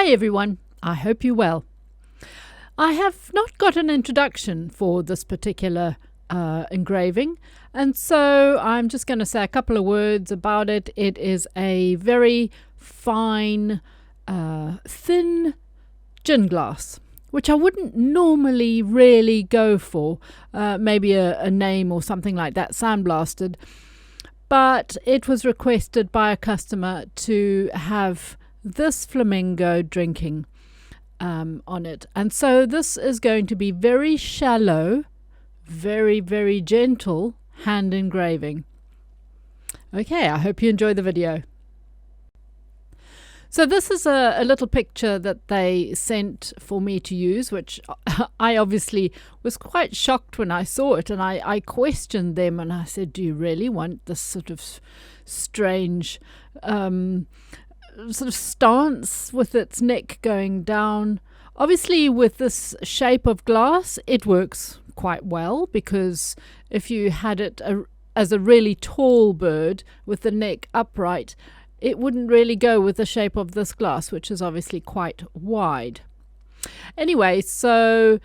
Hi everyone, I hope you're well. I have not got an introduction for this particular engraving, and so I'm just going to say a couple of words about it. It is a very fine, thin gin glass, which I wouldn't normally really go for, maybe a name or something like that, sandblasted, but it was requested by a customer to have this Flamingo drinking on it, and so this is going to be very shallow, very, very gentle hand engraving. Okay, I hope you enjoy the video. So this is a little picture that they sent for me to use, which I obviously was quite shocked when I saw it, and I questioned them and I said, do you really want this sort of strange sort of stance with its neck going down? Obviously with this shape of glass it works quite well, because if you had it as a really tall bird with the neck upright, it wouldn't really go with the shape of this glass, which is obviously quite wide. Anyway, so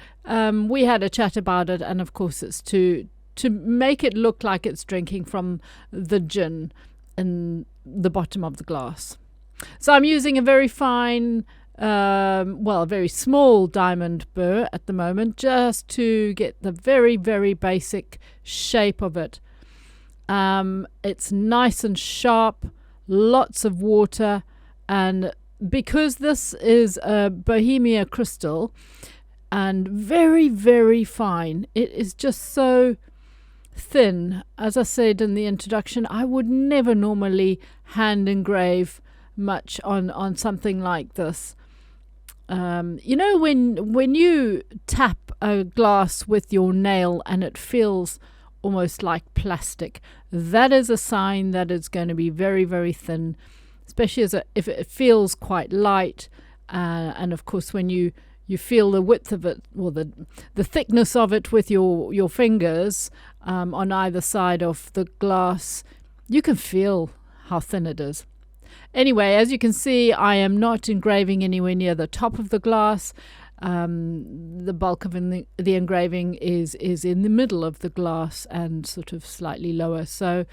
we had a chat about it, and of course it's to make it look like it's drinking from the gin in the bottom of the glass. So I'm using a very fine, a very small diamond burr at the moment, just to get the very, very basic shape of it. It's nice and sharp, lots of water, and because this is a Bohemia crystal and very, very fine, it is just so thin. As I said in the introduction, I would never normally hand engrave much on something like this. You know, when you tap a glass with your nail and it feels almost like plastic, that is a sign that it's going to be very, very thin, especially if it feels quite light, and of course when you feel the width of it, or the thickness of it with your fingers on either side of the glass, you can feel how thin it is. Anyway, as you can see, I am not engraving anywhere near the top of the glass. The bulk of the engraving is in the middle of the glass and sort of slightly lower. So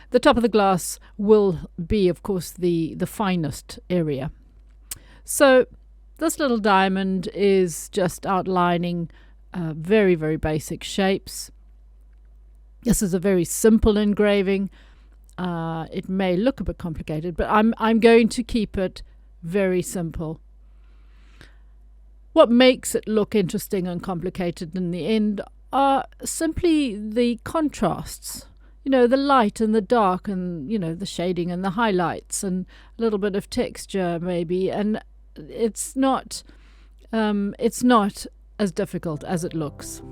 the top of the glass will be, of course, the finest area. So this little diamond is just outlining very, very basic shapes. This is a very simple engraving. It may look a bit complicated, but I'm going to keep it very simple. What makes it look interesting and complicated in the end are simply the contrasts. You know, the light and the dark, and, you know, the shading and the highlights, and a little bit of texture maybe. And it's not as difficult as it looks.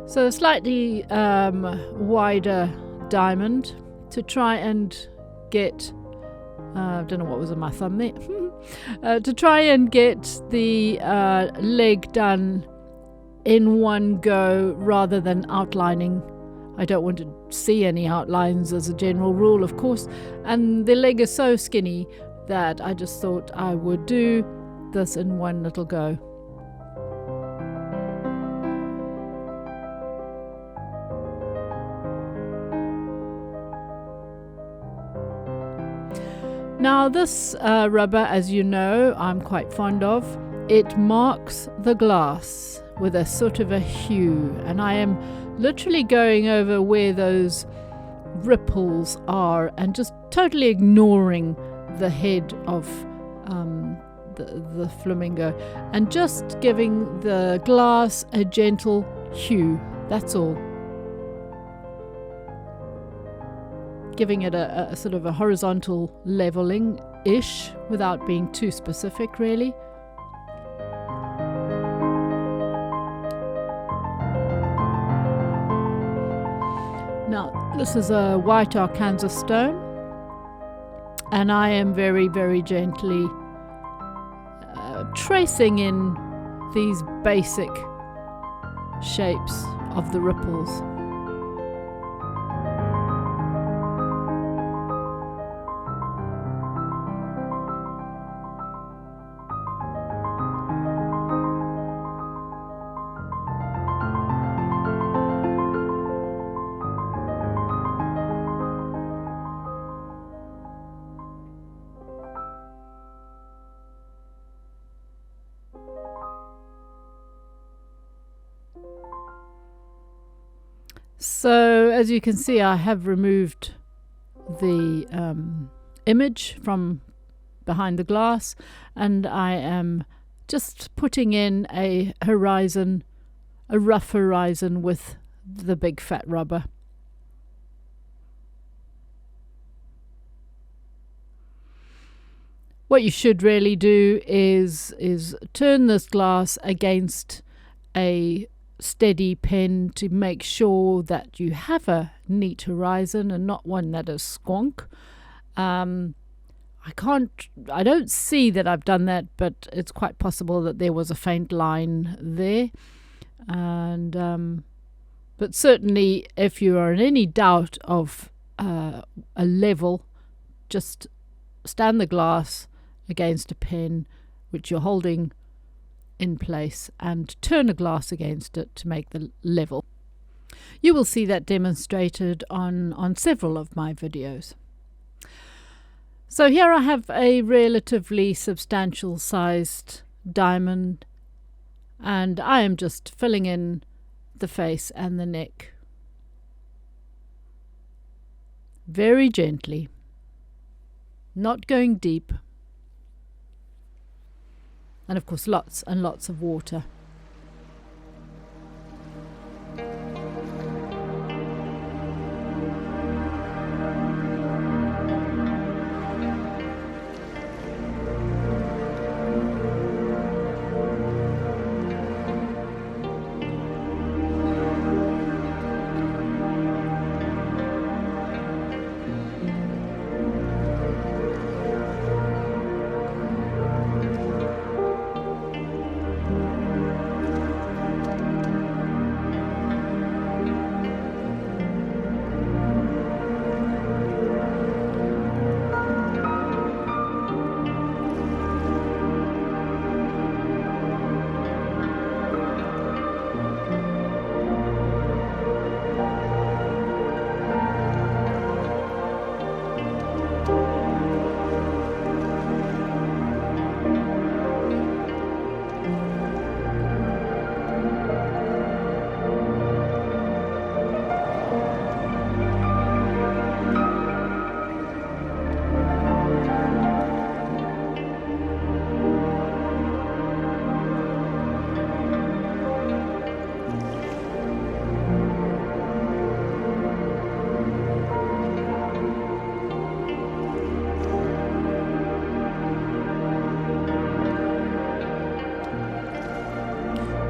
So a slightly wider diamond to try and get, I don't know what was on my thumb there, to try and get the leg done in one go rather than outlining. I don't want to see any outlines as a general rule, of course, and the leg is so skinny that I just thought I would do this in one little go. Now this rubber, as you know, I'm quite fond of. It marks the glass with a sort of a hue, and I am literally going over where those ripples are and just totally ignoring the head of the flamingo, and just giving the glass a gentle hue. That's all. Giving it a sort of a horizontal leveling-ish without being too specific, really. Now, this is a white Arkansas stone, and I am very, very gently tracing in these basic shapes of the ripples. So as you can see, I have removed the image from behind the glass, and I am just putting in a horizon, a rough horizon with the big fat rubber. What you should really do is turn this glass against a steady pen to make sure that you have a neat horizon and not one that is squonk. I don't see that I've done that, but it's quite possible that there was a faint line there. And but certainly if you are in any doubt of a level, just stand the glass against a pen which you're holding in place and turn a glass against it to make the level. You will see that demonstrated on several of my videos. So here I have a relatively substantial sized diamond, and I am just filling in the face and the neck very gently, not going deep. And of course lots and lots of water.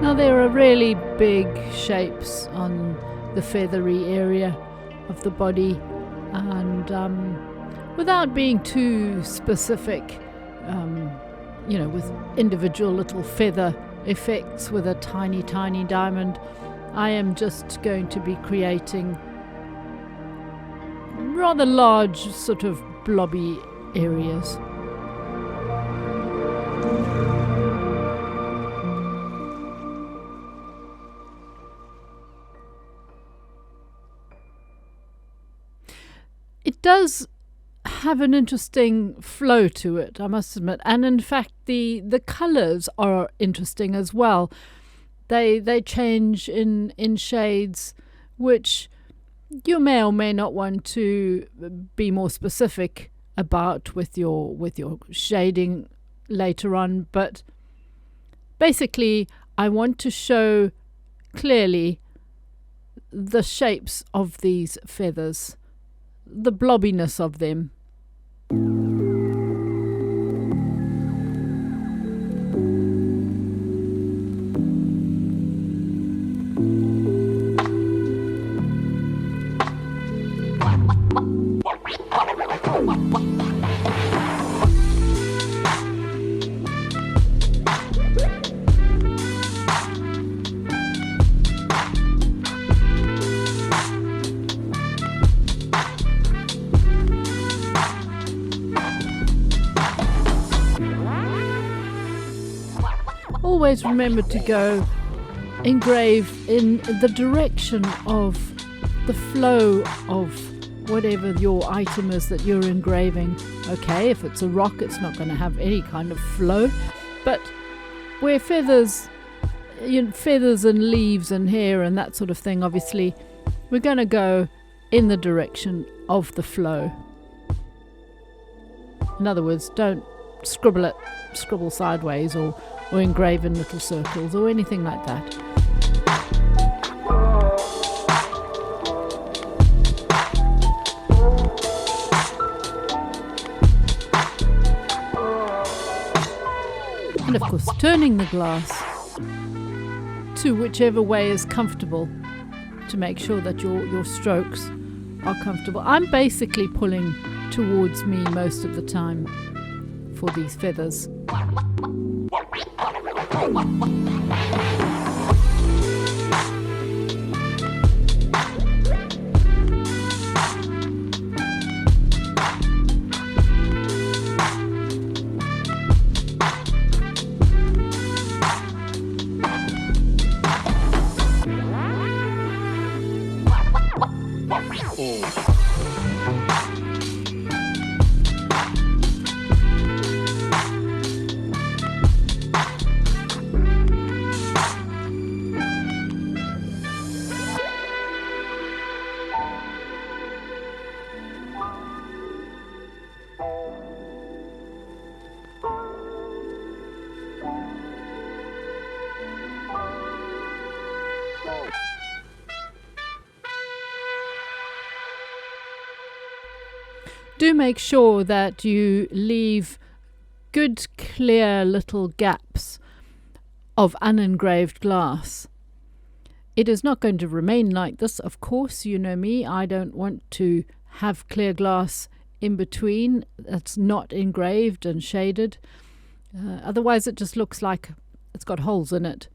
Now there are really big shapes on the feathery area of the body, and without being too specific, with individual little feather effects with a tiny diamond, I am just going to be creating rather large sort of blobby areas. It does have an interesting flow to it, I must admit, and in fact the colours are interesting as well. They change in shades, which you may or may not want to be more specific about with your shading later on, but basically I want to show clearly the shapes of these feathers, the blobbiness of them. always remember to go engrave in the direction of the flow of whatever your item is that you're engraving. Okay, if it's a rock, it's not going to have any kind of flow, but where feathers and leaves and hair and that sort of thing, obviously we're going to go in the direction of the flow. In other words, don't scribble sideways or engrave in little circles or anything like that. And of course, turning the glass to whichever way is comfortable to make sure that your strokes are comfortable. I'm basically pulling towards me most of the time for these feathers. Do make sure that you leave good, clear little gaps of unengraved glass. It is not going to remain like this, of course. You know me, I don't want to have clear glass in between that's not engraved and shaded. Otherwise it just looks like it's got holes in it.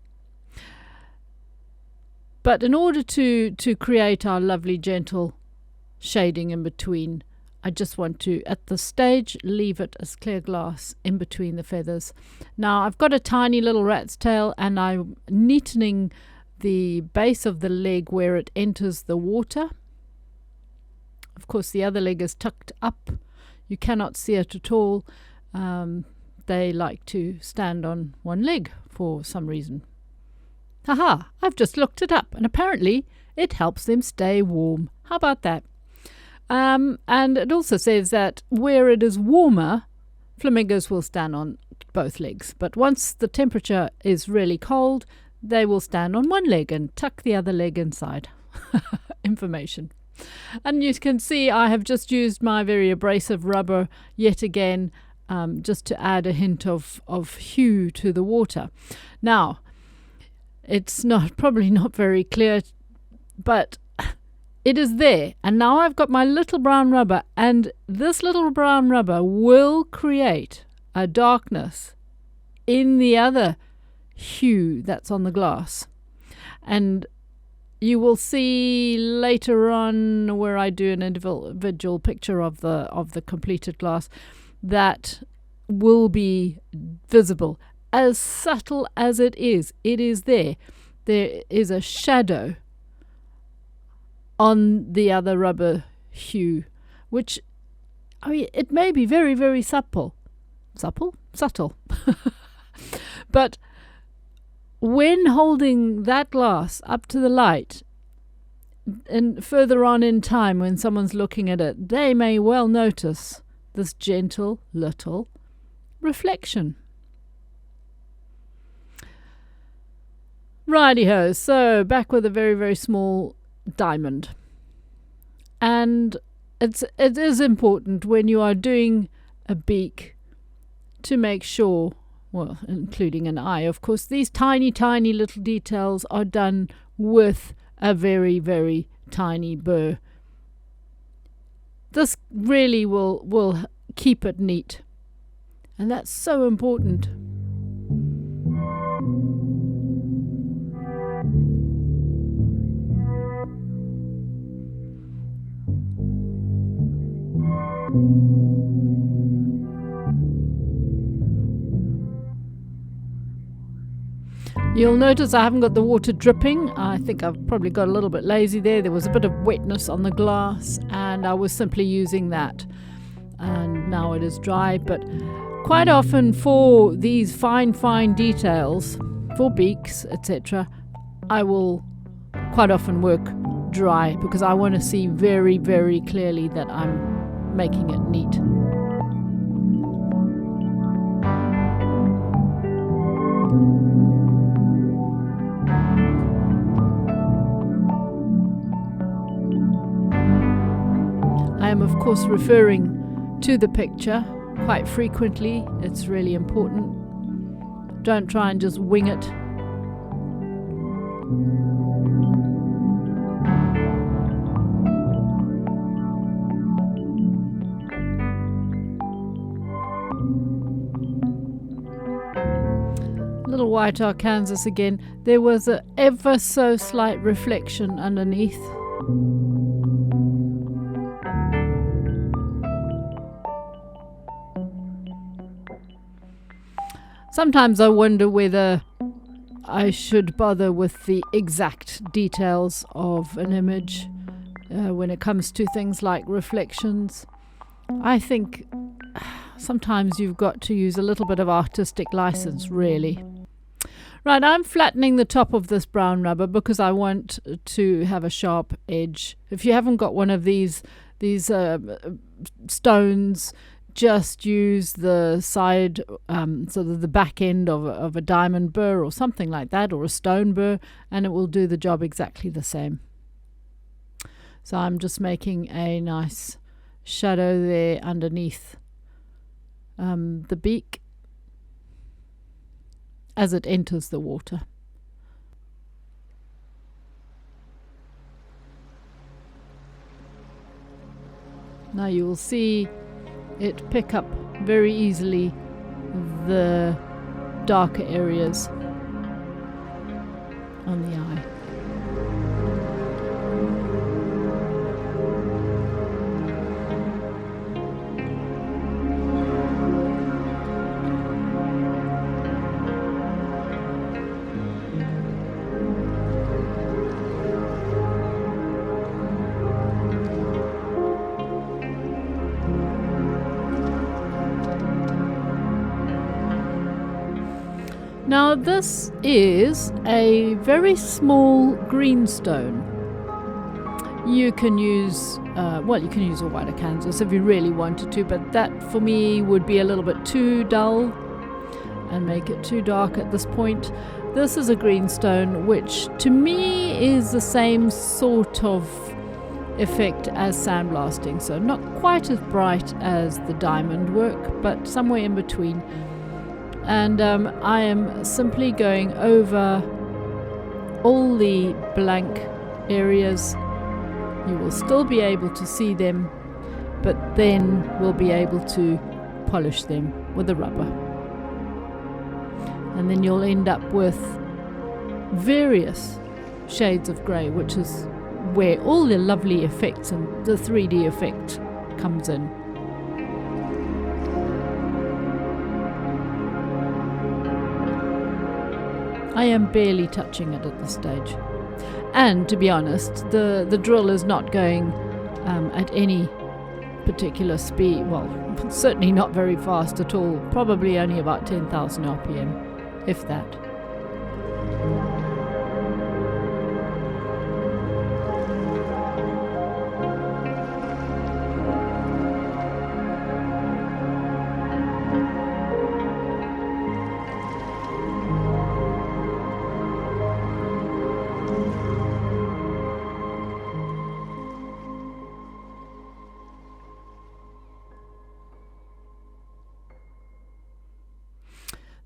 But in order to create our lovely gentle shading in between, I just want to, at this stage, leave it as clear glass in between the feathers. Now I've got a tiny little rat's tail and I'm neatening the base of the leg where it enters the water. Of course the other leg is tucked up. You cannot see it at all. They like to stand on one leg for some reason. Haha, I've just looked it up and apparently it helps them stay warm. How about that? And it also says that where it is warmer, flamingos will stand on both legs. But once the temperature is really cold, they will stand on one leg and tuck the other leg inside. Information. And you can see I have just used my very abrasive rubber yet again, just to add a hint of hue to the water. Now, it's probably not very clear, but it is there. And now I've got my little brown rubber, and this little brown rubber will create a darkness in the other hue that's on the glass. And you will see later on where I do an individual picture of the completed glass that will be visible. As subtle as it is there. There is a shadow on the other rubber hue, which, I mean, it may be very, very subtle. But when holding that glass up to the light, and further on in time when someone's looking at it, they may well notice this gentle little reflection. Righty-ho, so back with a very, very small diamond. And it is important when you are doing a beak to make sure, well, including an eye, of course, these tiny, tiny little details are done with a very, very tiny burr. This really will keep it neat. And that's so important. You'll notice I haven't got the water dripping. I think I've probably got a little bit lazy there. There was a bit of wetness on the glass and I was simply using that. And now it is dry. But quite often for these fine details, for beaks, etc., I will quite often work dry because I want to see very, very clearly that I'm making it neat. I am, of course, referring to the picture quite frequently. It's really important. Don't try and just wing it. Little white Arkansas again. There was a ever so slight reflection underneath. Sometimes I wonder whether I should bother with the exact details of an image when it comes to things like reflections. I think sometimes you've got to use a little bit of artistic license, really. Right, I'm flattening the top of this brown rubber because I want to have a sharp edge. If you haven't got one of these stones, just use the side, sort of the back end of a diamond burr or something like that, or a stone burr, and it will do the job exactly the same. So I'm just making a nice shadow there underneath the beak as it enters the water. Now you will see it pick up very easily the darker areas on the eye. Now this is a very small greenstone. You can use, you can use a white Arkansas if you really wanted to, but that for me would be a little bit too dull and make it too dark at this point. This is a greenstone, which to me is the same sort of effect as sandblasting, so not quite as bright as the diamond work, but somewhere in between. And I am simply going over all the blank areas. You will still be able to see them, but then we'll be able to polish them with a rubber. And then you'll end up with various shades of grey, which is where all the lovely effects and the 3D effect comes in. I am barely touching it at this stage. And to be honest, the drill is not going at any particular speed. Well, certainly not very fast at all. Probably only about 10,000 RPM, if that.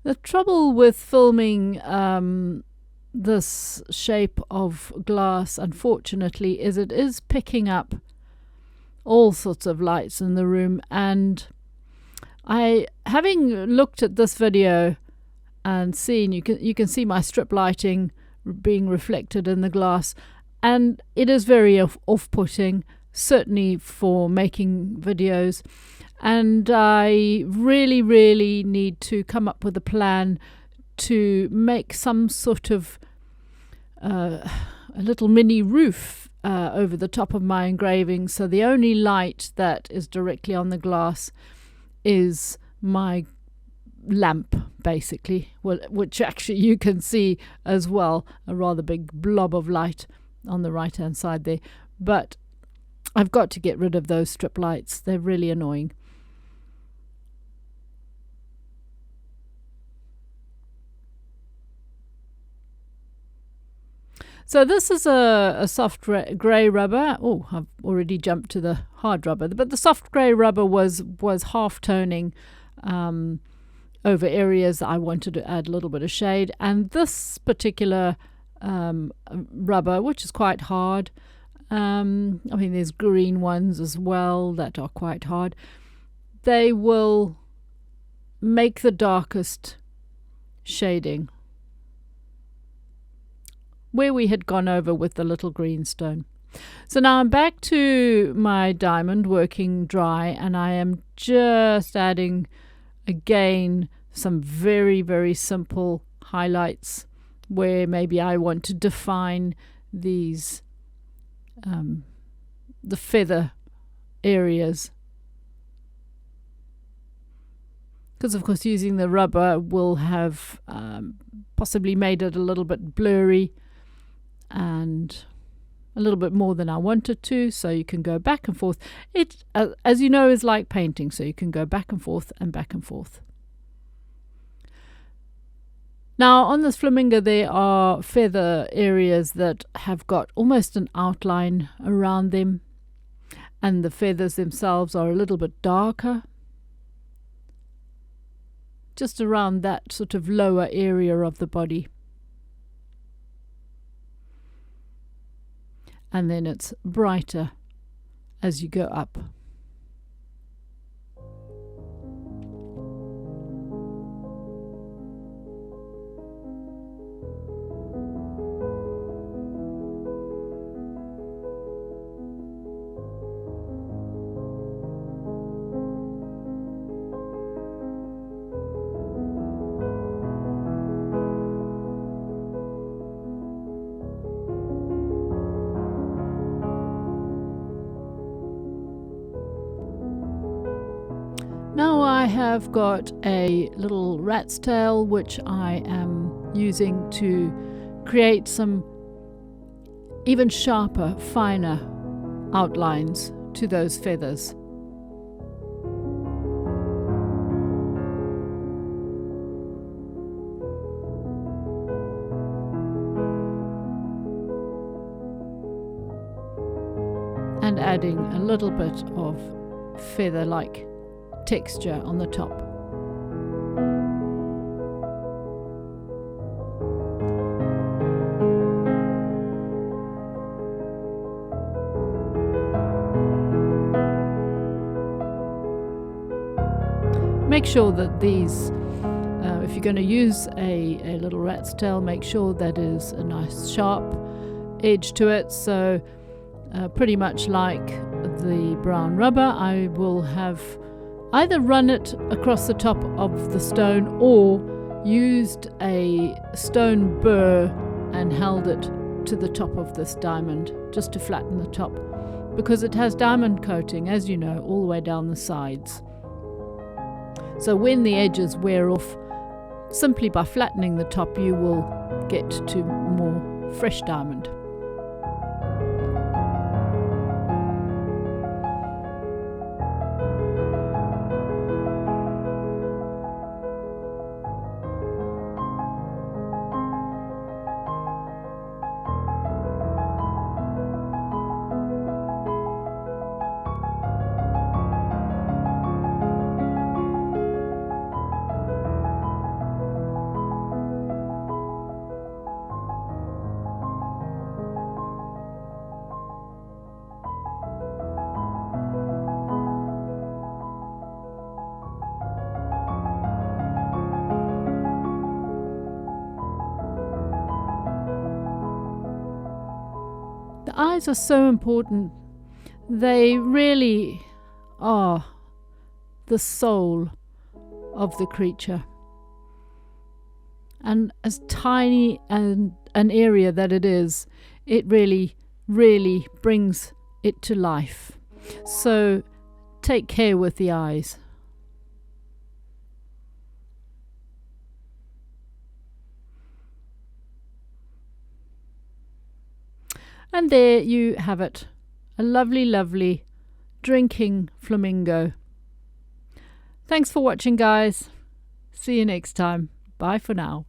The trouble with filming this shape of glass, unfortunately, is it is picking up all sorts of lights in the room. And having looked at this video and seen, you can see my strip lighting being reflected in the glass, and it is very off-putting, certainly for making videos. And I really need to come up with a plan to make some sort of a little mini roof over the top of my engraving, so the only light that is directly on the glass is my lamp, basically, which actually you can see as well, a rather big blob of light on the right hand side there. But I've got to get rid of those strip lights, they're really annoying. So this is a soft grey rubber. Oh, I've already jumped to the hard rubber, but the soft grey rubber was half toning over areas I wanted to add a little bit of shade. And this particular rubber, which is quite hard, I mean there's green ones as well that are quite hard, they will make the darkest shading where we had gone over with the little green stone. So now I'm back to my diamond working dry, and I am just adding again some very, very simple highlights where maybe I want to define these the feather areas, because of course using the rubber will have possibly made it a little bit blurry and a little bit more than I wanted to, so you can go back and forth. It, as you know, is like painting, so you can go back and forth and back and forth. Now on this flamingo there are feather areas that have got almost an outline around them, and the feathers themselves are a little bit darker, just around that sort of lower area of the body. And then it's brighter as you go up. Now I have got a little rat's tail which I am using to create some even sharper, finer outlines to those feathers. And adding a little bit of feather-like texture on the top. Make sure that these, if you're going to use a little rat's tail, make sure that is a nice sharp edge to it. So pretty much like the brown rubber, I will have either run it across the top of the stone or used a stone burr and held it to the top of this diamond just to flatten the top, because it has diamond coating, as you know, all the way down the sides. So when the edges wear off, simply by flattening the top you will get to more fresh diamond. The eyes are so important. They really are the soul of the creature. And as tiny an area that it is, it really, really brings it to life. So take care with the eyes. And there you have it. A lovely, lovely drinking flamingo. Thanks for watching, guys. See you next time. Bye for now.